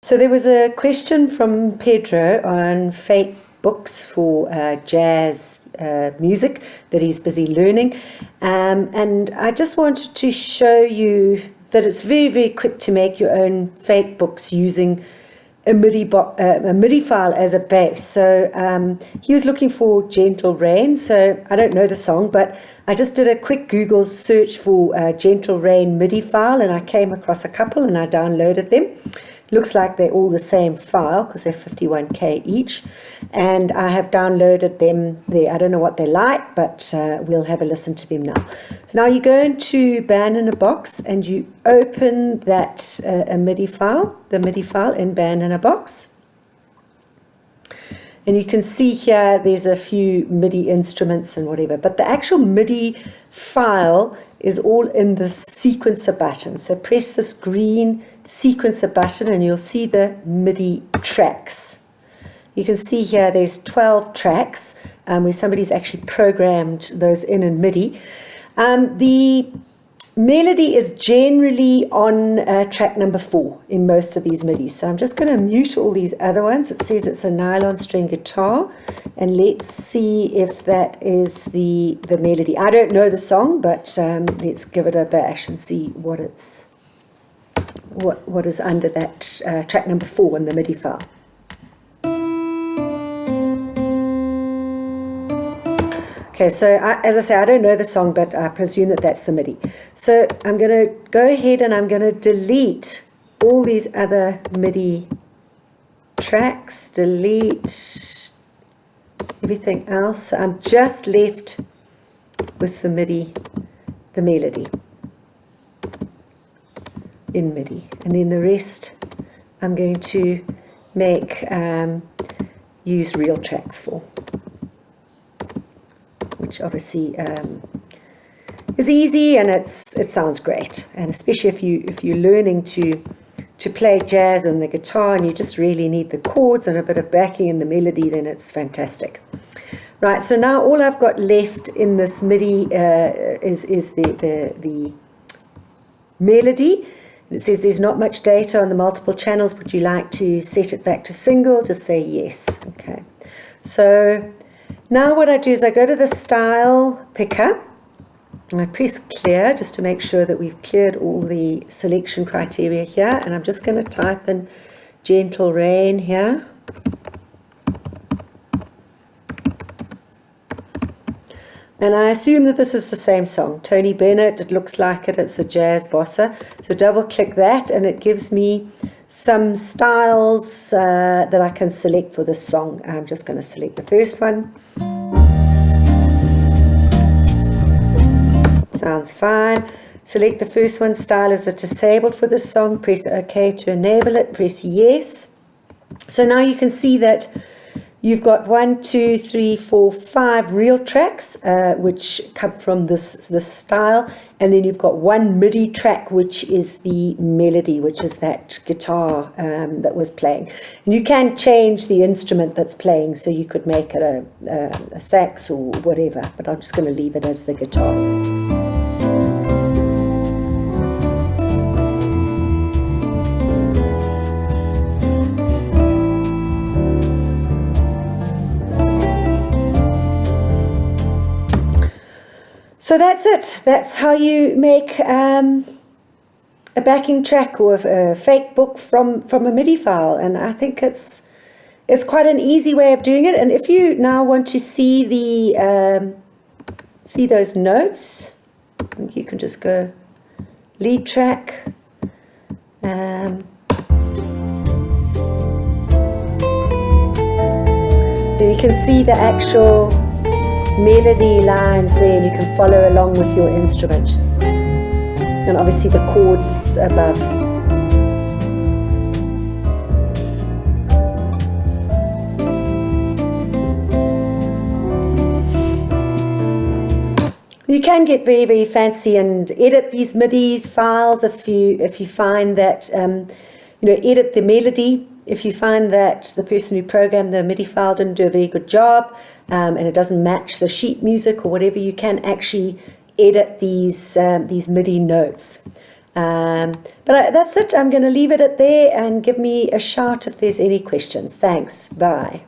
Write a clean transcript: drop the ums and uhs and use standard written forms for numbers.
So there was a question from Pedro on fake books for jazz music that he's busy learning. And I just wanted to show you that it's very, very quick to make your own fake books using a MIDI file as a base. So he was looking for Gentle Rain. So I don't know the song, but I just did a quick Google search for Gentle Rain MIDI file, and I came across a couple and I downloaded them. Looks like they're all the same file because they're 51K each, and I have downloaded them there. I don't know what they're like, but we'll have a listen to them now. So now you go into Band in a Box and you open that a MIDI file, the MIDI file in Band in a Box. And you can see here there's a few MIDI instruments and whatever, but the actual MIDI file is all in the sequencer button. So press this green sequencer button and you'll see the MIDI tracks. You can see here there's 12 tracks where somebody's actually programmed those in MIDI. The melody is generally on track number 4 in most of these MIDIs. So I'm just going to mute all these other ones. It says it's a nylon string guitar, and let's see if that is the melody. I don't know the song, but let's give it a bash and see what it's what is under that track number 4 in the MIDI file. Okay, so as I say, I don't know the song, but I presume that that's the MIDI. So I'm going to go ahead and I'm going to delete all these other MIDI tracks, delete everything else. So I'm just left with the MIDI, the melody in MIDI. And then the rest I'm going to make, use real tracks for, which obviously is easy, and it sounds great. And especially if you're learning to play jazz on the guitar and you just really need the chords and a bit of backing in the melody, then it's fantastic. Right, so now all I've got left in this MIDI is the melody. And it says there's not much data on the multiple channels. Would you like to set it back to single? Just say yes. Okay, so now what I do is I go to the style picker and I press clear just to make sure that we've cleared all the selection criteria here, and I'm just going to type in Gentle Rain here. And I assume that this is the same song, Tony Bennett. It looks like it. It's a jazz bossa. So double click that and it gives me some styles that I can select for this song. I'm just going to select the first one. Sounds fine. Select the first one. Style is it disabled for this song. Press OK to enable it. Press yes. So now you can see that you've got 1, 2, 3, 4, 5 real tracks which come from this style, and then you've got one MIDI track which is the melody, which is that guitar that was playing. And you can change the instrument that's playing, so you could make it a sax or whatever, but I'm just going to leave it as the guitar. So that's it. That's how you make a backing track or a fake book from a MIDI file. And I think it's quite an easy way of doing it. And if you now want to see see those notes, I think you can just go lead track. Then you can see the actual melody lines there, and you can follow along with your instrument, and obviously the chords above. You can get very, very fancy and edit these MIDI files if you find that edit the melody. If you find that the person who programmed the MIDI file didn't do a very good job and it doesn't match the sheet music or whatever, you can actually edit these MIDI notes. That's it. I'm going to leave it at there, and give me a shout if there's any questions. Thanks. Bye.